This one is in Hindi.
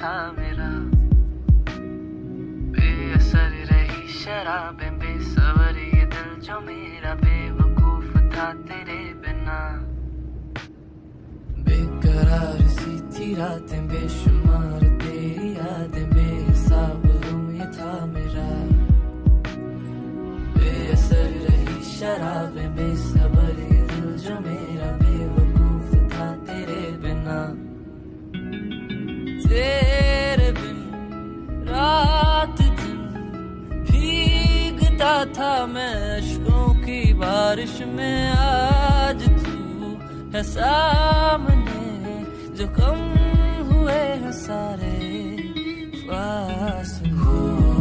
था मेरा। बेअसर रही शराबें बेसबर ये दिल जो मेरा बेवकूफ था तेरे बिना। बेकरार सी थी रातें बेशुमार तेरी यादें बेहिसाब गम ये था मेरा। बेअसर रही शराबें बेसबर ये दिल जो मेरा बेवकूफ था तेरे बिना। तेरे बिन रात दिन भीगता था मैं अश्कों की बारिश में। आज तू है सामने जो कम हुए हैं सारे फासले।